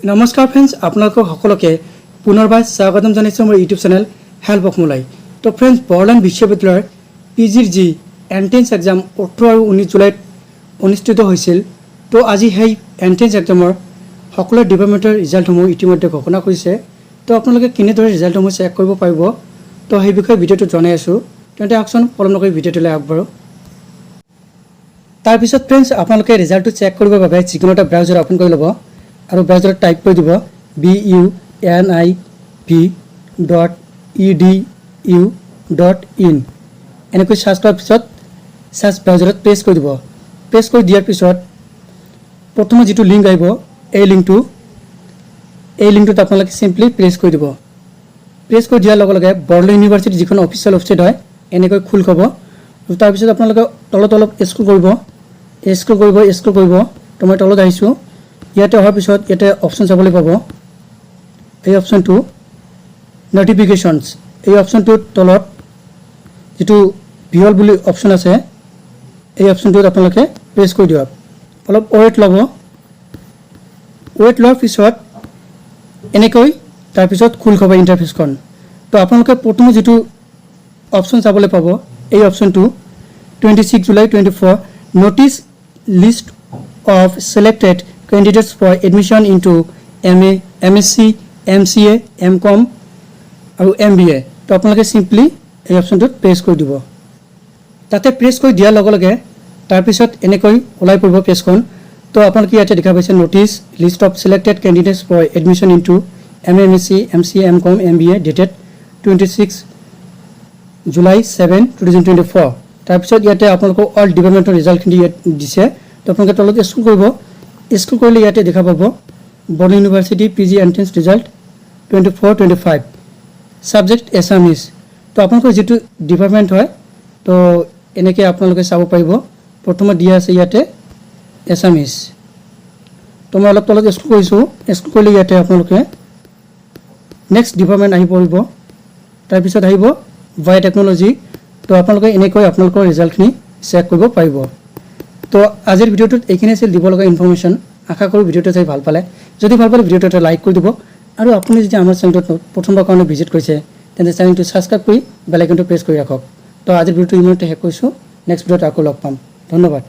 নমস্কাৰ ফ্ৰেণ্ডছ, আপোনালোকক সকলোকে পুনৰবাৰ স্বাগতম জনাইছোঁ মোৰ ইউটিউব চেনেল হেল্প অসমলৈ। তো ফ্ৰেণ্ডছ, বড়োলেণ্ড বিশ্ববিদ্যালয়ৰ পিজিৰ যি এণ্ট্ৰেন্স এক্সাম 18 আৰু 19 জুলাইত অনুষ্ঠিত হৈছিল। তো আজি সেই এণ্ট্ৰেন্স এক্সামৰ সকলো ডিপাৰ্টমেণ্টৰ ৰিজাল্টসমূহ ইতিমধ্যে ঘোষণা কৰিছে। তো আপোনালোকে কেনেদৰে ৰিজাল্টসমূহ চেক কৰিব পাৰিব, তো সেই বিষয়ে ভিডিঅ'টো জনাই আছোঁ। তেন্তে আহকচোন পলম নকৰি ভিডিঅ'টোলৈ আগবাঢ়ো। তাৰপিছত ফ্ৰেণ্ডছ, আপোনালোকে ৰিজাল্টটো চেক কৰিবৰ বাবে যিকোনো এটা ব্ৰাউজাৰ অ'পন কৰি ল'ব আৰু ব্ৰাউজাৰত টাইপ কৰি দিব BUNIV.edu.in। এনেকৈ চাৰ্চ কৰাৰ পিছত চাৰ্চ ব্ৰাউজাৰত প্ৰেছ কৰি দিব। প্ৰেছ কৰি দিয়াৰ পিছত প্ৰথমে যিটো লিংক আহিব, এই লিংকটোত আপোনালোকে চিম্পলি প্ৰেছ কৰি দিব। প্ৰেছ কৰি দিয়াৰ লগে লগে বড়োলেণ্ড ইউনিভাৰ্চিটি যিখন অফিচিয়েল ৱেবছাইট হয় এনেকৈ খোল খাব। তাৰপিছত আপোনালোকে তলত অলপ স্ক্ৰল কৰিব। তো মই তলত আহিছোঁ। ইয়াতে অহাৰ পিছত ইয়াতে অপশ্যন চাবলৈ পাব। এই অপশ্যনটো নটিফিকেশ্যনছ, এই অপশ্যনটোৰ তলত যিটো ভিউল বুলি অপশ্যন আছে, এই অপশ্যনটোত আপোনালোকে প্ৰেছ কৰি দিয়ক। অলপ ৱেইট ল'ব। ৱেইট লোৱাৰ পিছত এনেকৈ তাৰপিছত খোল খাব ইণ্টাৰফেচখন। তো আপোনালোকে প্ৰথমে যিটো অপশ্যন চাবলৈ পাব, এই অপশ্যনটো 26 July 24 notice list of selected candidates for admission into MA, MSc, MCA, MCom আৰু MBA। তো আপোনালোকে চিম্পলি এই অপশ্যনটোত প্ৰেছ কৰি দিব। তাতে প্ৰেছ কৰি দিয়াৰ লগে লগে তাৰপিছত এনেকৈ ওলাই পৰিব পেজখন। তো আপোনালোকে ইয়াতে দেখা পাইছে notice list of selected candidates for admission into MA, MSc, MCA, MCom, MBA dated 26 July 7, 2024। তাৰপিছত ইয়াতে আপোনালোকক অল ডিপাৰ্টমেণ্টৰ ৰিজাল্টখিনি ইয়াত দিছে। তো আপোনালোকে তলত স্ক্ৰল কৰিব। স্ক্ৰল কৰিলে ইয়াতে দেখা পাব Bodoland university PG entrance result 24-25 subject Assamese. তো আপোনালোকৰ যিটো ডিপাৰ্টমেণ্ট হয়, তো এনেকৈ আপোনালোকে চাব পাৰিব। প্ৰথমে দিয়া আছে ইয়াতে এছামিজ। তো মই অলপ তলত স্ক্ৰল কৰিছোঁ। স্ক্ৰল কৰিলে ইয়াতে আপোনালোকে নেক্সট ডিপাৰ্টমেণ্ট আহি পৰিব। তাৰপিছত আহিব বায়'টেকন'লজি। তো আপোনালোকে এনেকৈ আপোনালোকৰ ৰিজাল্টখিনি চেক কৰিব পাৰিব। তো আজিৰ ভিডিঅ'টোত এইখিনি আছিল দিব লগা ইনফৰ্মেশ্যন। আশা কৰোঁ ভিডিঅ'টো চাই ভাল পালে। যদি ভাল পালে ভিডিঅ'টো এটা লাইক কৰি দিব আৰু আপুনি যদি আমাৰ চেনেলটোত প্ৰথমবাৰ কাৰণে ভিজিট কৰিছে তেন্তে চেনেলটো ছাবস্ক্ৰাইব কৰি বেল আইকনটো প্ৰেছ কৰি ৰাখক। তো আজিৰ ভিডিঅ'টো ইমানতে শেষ কৰিছোঁ। নেক্সট ভিডিঅ'ত আকৌ লগ পাম। ধন্যবাদ।